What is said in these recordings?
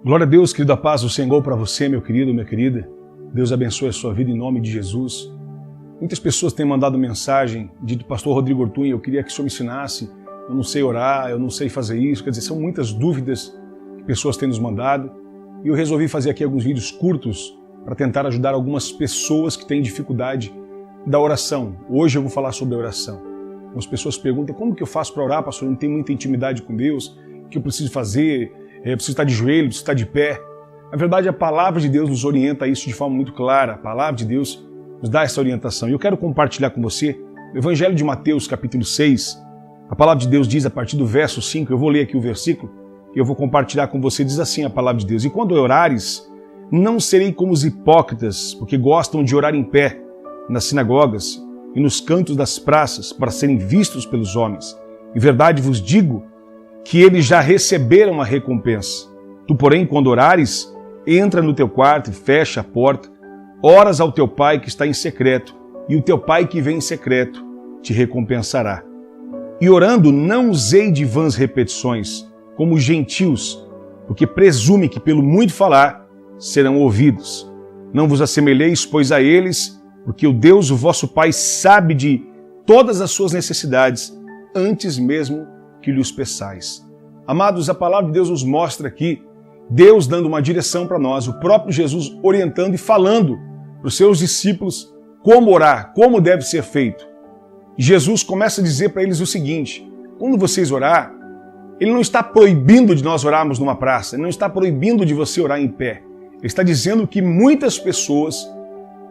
Glória a Deus, querido, a paz do Senhor para você, meu querido, minha querida. Deus abençoe a sua vida em nome de Jesus. Muitas pessoas têm mandado mensagem, dito, pastor Rodrigo Ortunha, eu queria que o senhor me ensinasse, eu não sei orar, eu não sei fazer isso. Quer dizer, são muitas dúvidas que pessoas têm nos mandado. E eu resolvi fazer aqui alguns vídeos curtos para tentar ajudar algumas pessoas que têm dificuldade da oração. Hoje eu vou falar sobre a oração. Algumas pessoas perguntam, como que eu faço para orar, pastor? Eu não tenho muita intimidade com Deus, o que eu preciso fazer? Eu preciso estar de joelho, preciso estar de pé. Na verdade, a palavra de Deus nos orienta a isso de forma muito clara. A palavra de Deus nos dá essa orientação. E eu quero compartilhar com você o Evangelho de Mateus, capítulo 6. A palavra de Deus diz, a partir do verso 5, eu vou ler aqui o versículo, e eu vou compartilhar com você, diz assim a palavra de Deus: E quando orares, não serei como os hipócritas, porque gostam de orar em pé, nas sinagogas e nos cantos das praças, para serem vistos pelos homens. Em verdade vos digo que eles já receberam a recompensa. Tu, porém, quando orares, entra no teu quarto e fecha a porta, oras ao teu pai que está em secreto, e o teu pai que vem em secreto te recompensará. E orando, não usei de vãs repetições, como os gentios, porque presume que pelo muito falar serão ouvidos. Não vos assemelheis, pois, a eles, porque o Deus, o vosso Pai, sabe de todas as suas necessidades, antes mesmo que lhes peçais. Amados, a palavra de Deus nos mostra aqui Deus dando uma direção para nós, o próprio Jesus orientando e falando para os seus discípulos como orar, como deve ser feito. E Jesus começa a dizer para eles o seguinte: quando vocês orar, Ele não está proibindo de nós orarmos numa praça, Ele não está proibindo de você orar em pé. Ele está dizendo que muitas pessoas,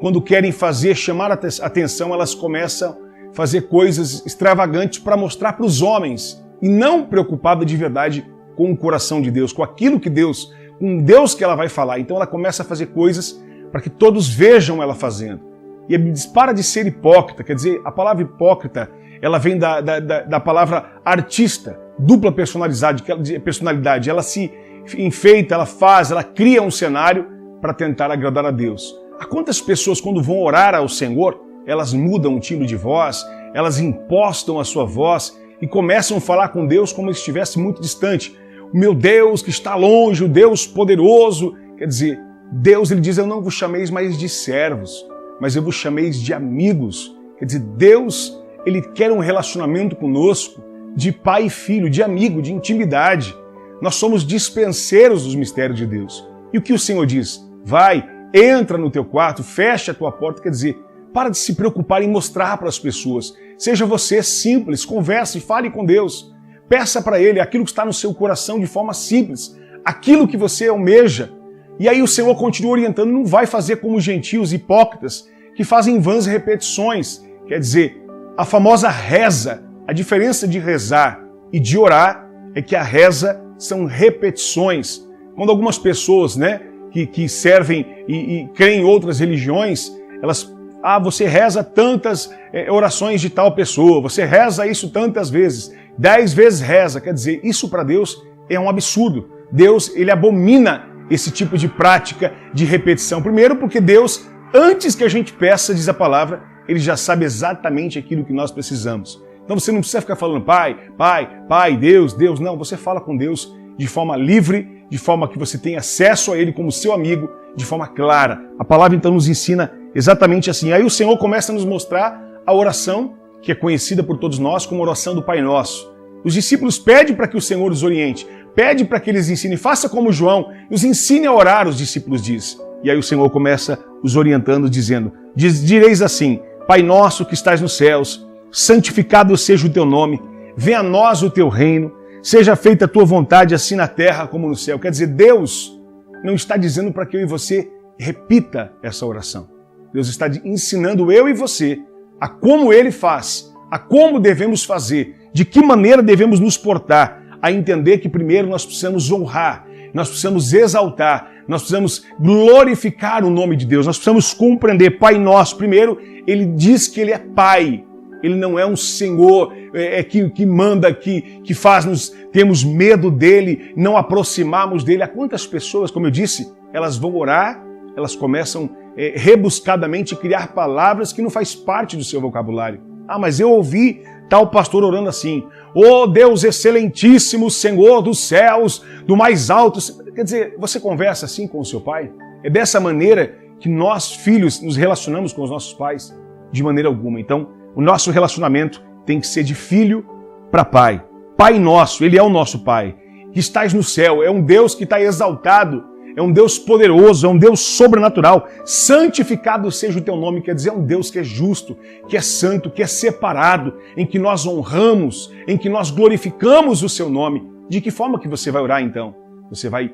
quando querem chamar a atenção, elas começam a fazer coisas extravagantes para mostrar para os homens, e não preocupada de verdade com o coração de Deus, com aquilo que Deus, com Deus que ela vai falar. Então ela começa a fazer coisas para que todos vejam ela fazendo. E ele diz, para de ser hipócrita. Quer dizer, a palavra hipócrita, ela vem da palavra artista, dupla personalidade. Ela se enfeita, ela faz, ela cria um cenário para tentar agradar a Deus. Há quantas pessoas, quando vão orar ao Senhor, elas mudam o timbre de voz, elas impostam a sua voz e começam a falar com Deus como se estivesse muito distante. O meu Deus que está longe, o Deus poderoso. Quer dizer, Deus, ele diz, eu não vos chameis mais de servos, mas eu vos chameis de amigos. Quer dizer, Deus, ele quer um relacionamento conosco de pai e filho, de amigo, de intimidade. Nós somos dispenseiros dos mistérios de Deus. E o que o Senhor diz? Vai, entra no teu quarto, fecha a tua porta. Quer dizer, para de se preocupar em mostrar para as pessoas. Seja você simples, converse, fale com Deus. Peça para Ele aquilo que está no seu coração de forma simples, aquilo que você almeja. E aí o Senhor continua orientando, não vai fazer como os gentios hipócritas que fazem vãs repetições. Quer dizer, a famosa reza, a diferença de rezar e de orar é que a reza são repetições. Quando algumas pessoas, que servem e creem em outras religiões, elas você reza tantas orações de tal pessoa, você reza isso tantas vezes, 10 vezes reza. Quer dizer, isso para Deus é um absurdo. Deus, ele abomina esse tipo de prática de repetição. Primeiro porque Deus, antes que a gente peça, diz a palavra, ele já sabe exatamente aquilo que nós precisamos. Então você não precisa ficar falando Pai, Deus. Não, você fala com Deus de forma livre, de forma que você tem acesso a Ele como seu amigo, de forma clara. A palavra então nos ensina exatamente assim. Aí o Senhor começa a nos mostrar a oração, que é conhecida por todos nós como oração do Pai Nosso. Os discípulos pedem para que o Senhor os oriente, pede para que eles ensinem, faça como João, os ensine a orar, os discípulos diz. E aí o Senhor começa os orientando, dizendo, direis assim, Pai nosso que estás nos céus, santificado seja o teu nome, venha a nós o teu reino, seja feita a tua vontade assim na terra como no céu. Quer dizer, Deus não está dizendo para que eu e você repita essa oração. Deus está ensinando eu e você a como Ele faz, a como devemos fazer, de que maneira devemos nos portar, a entender que primeiro nós precisamos honrar, nós precisamos exaltar, nós precisamos glorificar o nome de Deus, nós precisamos compreender. Pai Nosso, primeiro, Ele diz que Ele é Pai, Ele não é um Senhor que manda, que faz-nos termos medo dEle, não aproximarmos dEle. Há quantas pessoas, como eu disse, elas vão orar, elas começam rebuscadamente a criar palavras que não faz parte do seu vocabulário. Ah, mas eu ouvi tal pastor orando assim, ó Deus excelentíssimo, Senhor dos céus, do mais alto. Quer dizer, você conversa assim com o seu pai? É dessa maneira que nós, filhos, nos relacionamos com os nossos pais? De maneira alguma. Então, o nosso relacionamento tem que ser de filho para pai. Pai nosso, Ele é o nosso Pai, que estás no céu, é um Deus que está exaltado, é um Deus poderoso, é um Deus sobrenatural. Santificado seja o teu nome, quer dizer, é um Deus que é justo, que é santo, que é separado, em que nós honramos, em que nós glorificamos o seu nome. De que forma que você vai orar então? Você vai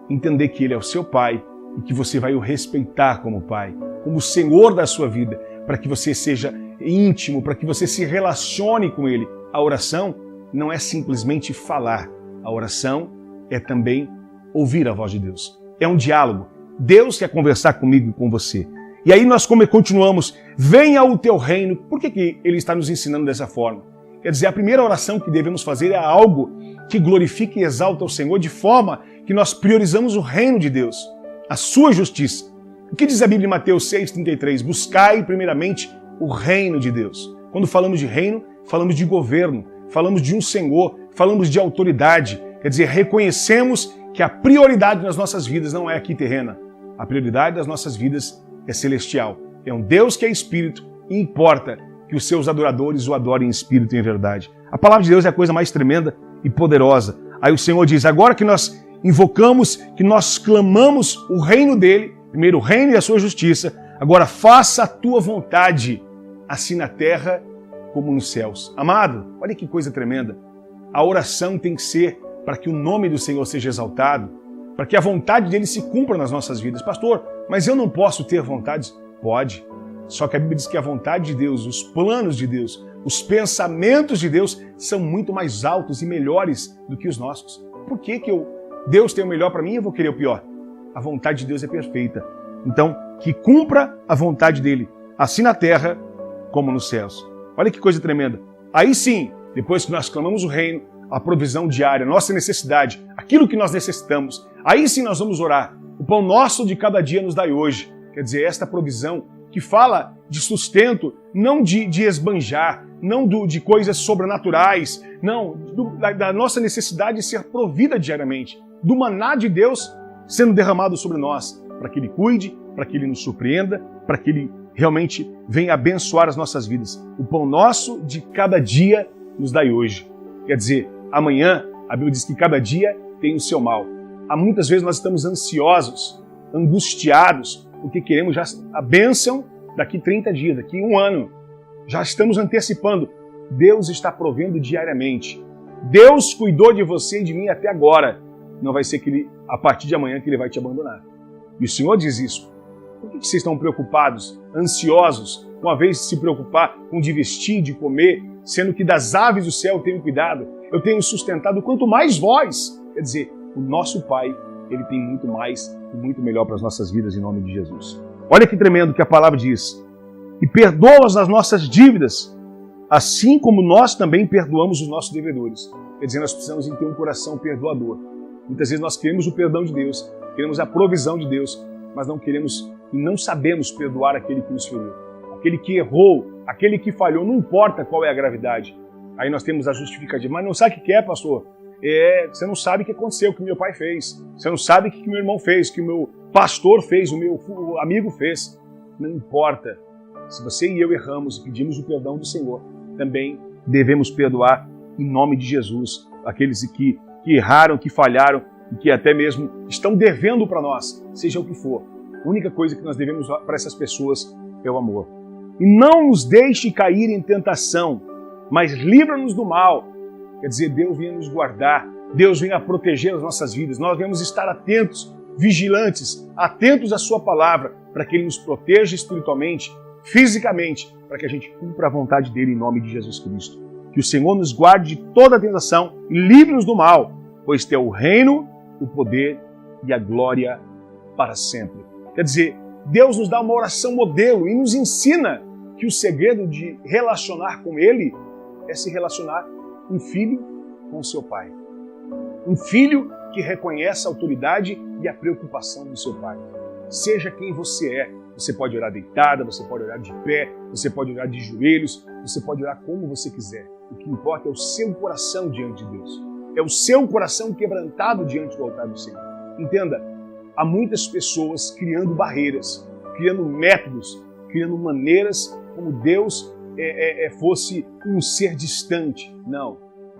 entender que Ele é o seu Pai e que você vai o respeitar como Pai, como o Senhor da sua vida, para que você seja íntimo, para que você se relacione com Ele. A oração não é simplesmente falar. A oração é também ouvir a voz de Deus. É um diálogo. Deus quer conversar comigo e com você. E aí nós continuamos, venha o teu reino. Por que Ele está nos ensinando dessa forma? Quer dizer, a primeira oração que devemos fazer é algo que glorifique e exalta o Senhor, de forma que nós priorizamos o reino de Deus, a sua justiça. O que diz a Bíblia em Mateus 6,33? Buscai primeiramente o reino de Deus. Quando falamos de reino, falamos de governo, falamos de um Senhor, falamos de autoridade. Quer dizer, reconhecemos que a prioridade nas nossas vidas não é aqui terrena. A prioridade das nossas vidas é celestial. É um Deus que é espírito e importa que os seus adoradores o adorem em espírito e em verdade. A palavra de Deus é a coisa mais tremenda e poderosa. Aí o Senhor diz, agora que nós invocamos, que nós clamamos o reino dele, primeiro o reino e a sua justiça, agora faça a tua vontade, assim na terra como nos céus. Amado, olha que coisa tremenda. A oração tem que ser para que o nome do Senhor seja exaltado, para que a vontade dele se cumpra nas nossas vidas. Pastor, mas eu não posso ter vontades? Pode. Só que a Bíblia diz que a vontade de Deus, os planos de Deus, os pensamentos de Deus são muito mais altos e melhores do que os nossos. Por que Deus tem o melhor para mim e eu vou querer o pior? A vontade de Deus é perfeita. Então, que cumpra a vontade dele, assim na terra como nos céus. Olha que coisa tremenda. Aí sim, depois que nós clamamos o reino, a provisão diária, a nossa necessidade, aquilo que nós necessitamos, aí sim nós vamos orar. O pão nosso de cada dia nos dai hoje. Quer dizer, esta provisão que fala de sustento, não de esbanjar, não de coisas sobrenaturais, não, da nossa necessidade de ser provida diariamente, do maná de Deus sendo derramado sobre nós, para que Ele cuide, para que Ele nos surpreenda, para que Ele realmente venha abençoar as nossas vidas. O pão nosso de cada dia nos dai hoje. Quer dizer, amanhã, a Bíblia diz que cada dia tem o seu mal. Há muitas vezes nós estamos ansiosos, angustiados, porque queremos já a bênção daqui 30 dias, daqui 1 ano. Já estamos antecipando. Deus está provendo diariamente. Deus cuidou de você e de mim até agora. Não vai ser que Ele, a partir de amanhã, que Ele vai te abandonar. E o Senhor diz isso. Por que vocês estão preocupados, ansiosos, uma vez de se preocupar com de vestir, de comer, sendo que das aves do céu eu tenho cuidado, eu tenho sustentado, quanto mais vós. Quer dizer, o nosso Pai, Ele tem muito mais e muito melhor para as nossas vidas em nome de Jesus. Olha que tremendo que a palavra diz. E perdoa-nos as nossas dívidas, assim como nós também perdoamos os nossos devedores. Quer dizer, nós precisamos ter um coração perdoador. Muitas vezes nós queremos o perdão de Deus, queremos a provisão de Deus, mas não queremos e não sabemos perdoar aquele que nos feriu, aquele que errou, aquele que falhou, não importa qual é a gravidade. Aí nós temos a justificativa. Mas não sabe o que é, pastor? Você não sabe o que aconteceu, o que meu pai fez. Você não sabe o que meu irmão fez, o que o meu pastor fez, o meu amigo fez. Não importa. Se você e eu erramos e pedimos o perdão do Senhor, também devemos perdoar em nome de Jesus aqueles que erraram, que falharam e que até mesmo estão devendo para nós, seja o que for. A única coisa que nós devemos para essas pessoas é o amor. E não nos deixe cair em tentação, mas livra-nos do mal. Quer dizer, Deus venha nos guardar, Deus venha proteger as nossas vidas. Nós devemos estar atentos, vigilantes, atentos à sua palavra, para que Ele nos proteja espiritualmente, fisicamente, para que a gente cumpra a vontade dEle em nome de Jesus Cristo. Que o Senhor nos guarde de toda a tentação e livre-nos do mal, pois Teu o reino, o poder e a glória para sempre. Quer dizer, Deus nos dá uma oração modelo e nos ensina que o segredo de relacionar com Ele é se relacionar um filho com seu pai. Um filho que reconhece a autoridade e a preocupação do seu pai. Seja quem você é, você pode orar deitada, você pode orar de pé, você pode orar de joelhos, você pode orar como você quiser. O que importa é o seu coração diante de Deus. É o seu coração quebrantado diante do altar do Senhor. Entenda, há muitas pessoas criando barreiras, criando métodos, criando maneiras como Deus fosse um ser distante. Não,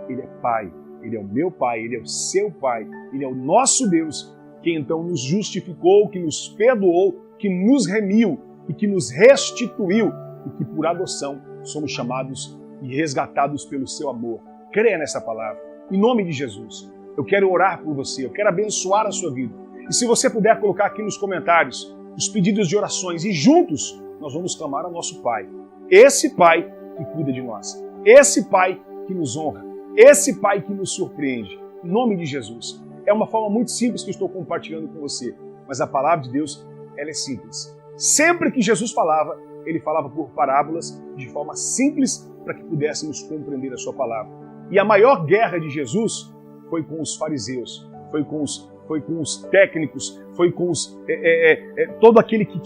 Ele é Pai, Ele é o meu Pai, Ele é o seu Pai, Ele é o nosso Deus, que então nos justificou, que nos perdoou, que nos remiu e que nos restituiu e que por adoção somos chamados e resgatados pelo seu amor. Creia nessa palavra. Em nome de Jesus, eu quero orar por você, eu quero abençoar a sua vida. E se você puder colocar aqui nos comentários os pedidos de orações e juntos nós vamos clamar ao nosso Pai. Esse Pai que cuida de nós, esse Pai que nos honra, esse Pai que nos surpreende. Em nome de Jesus. É uma forma muito simples que eu estou compartilhando com você, mas a palavra de Deus, ela é simples. Sempre que Jesus falava, Ele falava por parábolas, de forma simples, para que pudéssemos compreender a sua palavra. E a maior guerra de Jesus foi com os fariseus, foi com os técnicos, foi com todo aquele que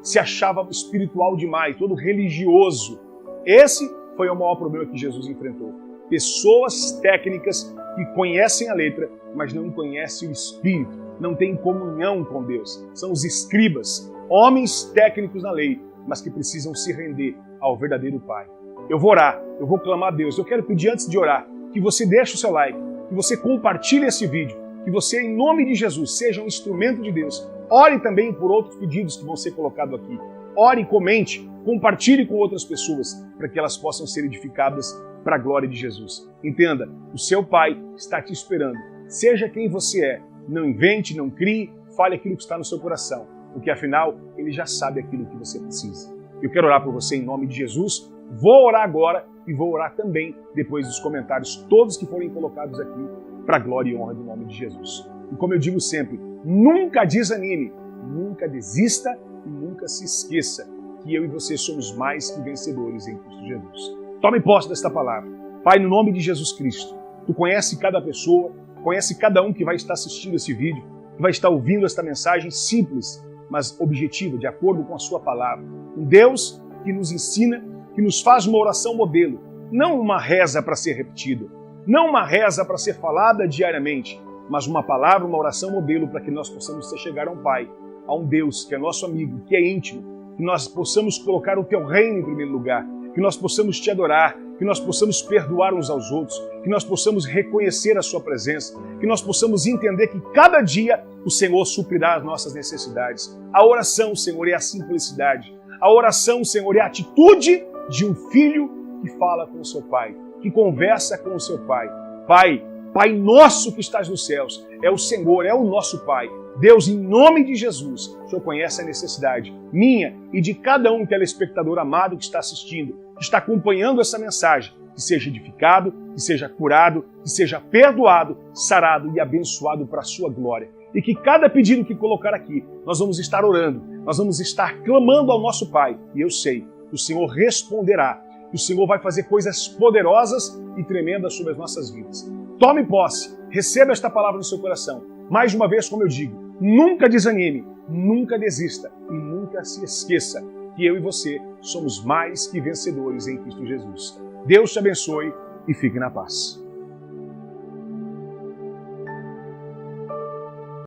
se achava espiritual demais, todo religioso. Esse foi o maior problema que Jesus enfrentou. Pessoas técnicas que conhecem a letra, mas não conhecem o Espírito, não têm comunhão com Deus. São os escribas, homens técnicos na lei, mas que precisam se render ao verdadeiro Pai. Eu vou orar, eu vou clamar a Deus. Eu quero pedir antes de orar que você deixe o seu like, que você compartilhe esse vídeo, que você, em nome de Jesus, seja um instrumento de Deus. Ore também por outros pedidos que vão ser colocados aqui. Ore, comente, compartilhe com outras pessoas, para que elas possam ser edificadas para a glória de Jesus. Entenda, o seu Pai está te esperando. Seja quem você é, não invente, não crie, fale aquilo que está no seu coração, porque afinal, Ele já sabe aquilo que você precisa. Eu quero orar por você em nome de Jesus. Vou orar agora e vou orar também depois dos comentários, todos que forem colocados aqui, para a glória e honra do nome de Jesus. E como eu digo sempre, nunca desanime, nunca desista e nunca se esqueça que eu e você somos mais que vencedores em Cristo Jesus. Tome posse desta palavra. Pai, no nome de Jesus Cristo, Tu conhece cada pessoa, conhece cada um que vai estar assistindo esse vídeo, que vai estar ouvindo esta mensagem simples, mas objetiva, de acordo com a Sua palavra. Um Deus que nos ensina, que nos faz uma oração modelo, não uma reza para ser repetida, não uma reza para ser falada diariamente, mas uma palavra, uma oração modelo para que nós possamos chegar a um Pai, a um Deus que é nosso amigo, que é íntimo, que nós possamos colocar o Teu reino em primeiro lugar, que nós possamos Te adorar, que nós possamos perdoar uns aos outros, que nós possamos reconhecer a Sua presença, que nós possamos entender que cada dia o Senhor suprirá as nossas necessidades. A oração, Senhor, é a simplicidade. A oração, Senhor, é a atitude de um filho que fala com o seu pai, que conversa com o seu pai. Pai, Pai nosso que estás nos céus, é o Senhor, é o nosso Pai. Deus, em nome de Jesus, o Senhor conhece a necessidade minha e de cada um telespectador amado que está assistindo, que está acompanhando essa mensagem, que seja edificado, que seja curado, que seja perdoado, sarado e abençoado para a sua glória. E que cada pedido que colocar aqui, nós vamos estar orando, nós vamos estar clamando ao nosso Pai. E eu sei que o Senhor responderá, que o Senhor vai fazer coisas poderosas e tremendas sobre as nossas vidas. Tome posse, receba esta palavra no seu coração. Mais uma vez, como eu digo, nunca desanime, nunca desista e nunca se esqueça que eu e você somos mais que vencedores em Cristo Jesus. Deus te abençoe e fique na paz.